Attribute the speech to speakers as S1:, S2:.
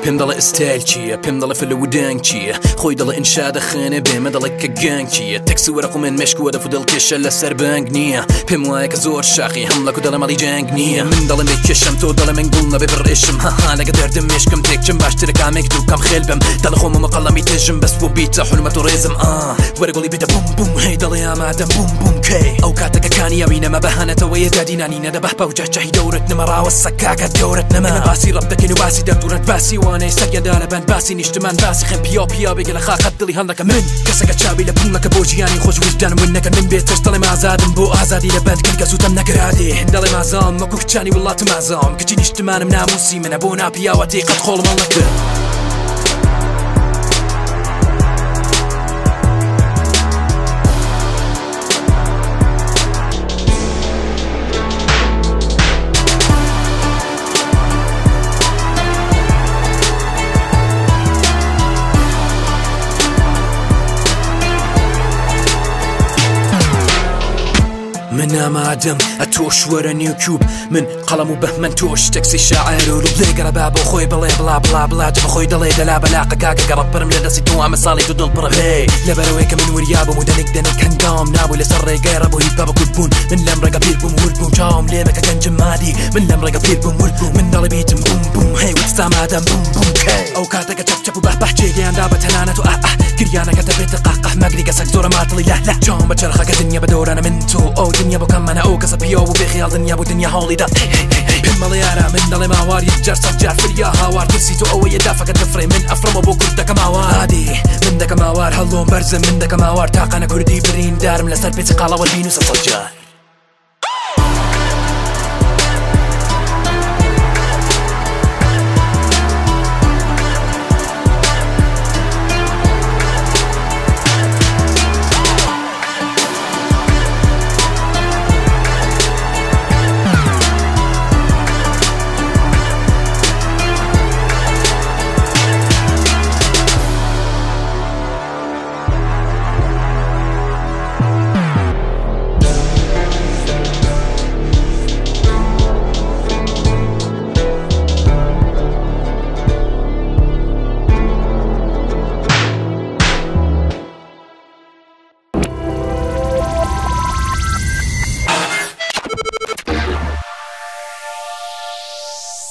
S1: پێم دەڵێ ئستایل چییە پێم دەڵێ فلەودانگ چییە خۆی دەڵێ ئینشا دەخێنێ بێمە دەڵێ کە گەنگ چییە تەکسی وەرەق و من مێشکووە دەفو دڵکێشە لەسەر بانگ نییە پێم وایە کە زۆر شاخی هەم لەکو دەڵێ مەڵی جەنگ نییە من دەڵێ مێکێشم تۆ دەڵێ من گوڵ نەبێ بڕێشم هەها لەگە دەردم مێشکم تێکچم باشترە کامێک دوو کەم خێل بم دەڵێ خۆمە قەڵەمی تێژم بەس بۆ بیتە حلمەت و ڕێزم وەرە گوڵی بدە بوم بوم هەی دەڵێ ئامادەم بوم بوم کەی ئەو کاتەکەکانی ئەوینەمە بەهانەتەوەیە دادینانی نەدە بەح بەو جاچەهی دەورت نەمەڕاوە سەکاکەت گەورت نەما باسی ڕەب دەکەین و باسی دەردورەت باسی وانەی سەرگەدا لەبەن باسی نیشتمان باسی خێم پیا پیا بێگە لە خاقەت دڵی هەڵدەکە من کەسەکە چاوی لە بوومەکە بۆ ژیانی خۆش وجدانم ون نەکەن من بێتش دەڵێم ئازادم بۆ ئازادی لە بەند کە زووتەم نەگەرادێ دەڵێم ئازام وەکو کچانی وڵاتم ئازام کچی نیشتمانم ناموسی منە بۆ ناپیاوە تێقەت خۆڵم هەڵ نەکرد من ئامادەم ئەتۆش وەرە نیوکیوب من قەڵەم و بەهمەن تۆش تەکسی شاعر و بڵێگەرە با بۆ خۆی بڵێ بڵا بڵا بڵات بەخۆی دەڵێ دەلا بەلاقە کاکە گەڕەپڕم لە دەستی تۆ ئەمە ساڵی تو دڵپڕم هێ لەبەرەوەی کە من وریابم و دەنێک هەنگام نابووی لەسەر ڕێگای ڕەبووی بە بەکوت بوون من لەم ڕێگە پیر بووم ورد بووم چاوم لێمەکە گەنجم مادی من لەم ڕێگە پیر بووم ورد بووم من دەڵێ بیتم بوم بوم هەی وەستا مادەم بوم بوم ئەو کاتەکە چەپ و بەح جێگەیاندا بە تەنانەت و گریانەکە دەبێتە قاقەح مەگری گەسەک زۆرە ماتڵی لە چاوم بە چرخەکە دنیا بە دەورانە من تۆ ئەو دنیا بۆ کەممەنە ئەو کەسە پیا و بێخیاڵ دنیا بۆ دنیا هەوڵیدا پێم مەڵێ یارە من دەڵێ ماوار یەک جار سەد جار فریا هاوار ترسی تۆ ئەوەیە دافەکە دەفرێ من ئەفرەمە بۆ کورد دەکەم هاوار عادی من دەکەم هاوار هەڵۆم بەرزم من دەکەم هاوار تاقانە کوردی برین دارم لەسەر پێچ قاڵەوە بین و سەد جار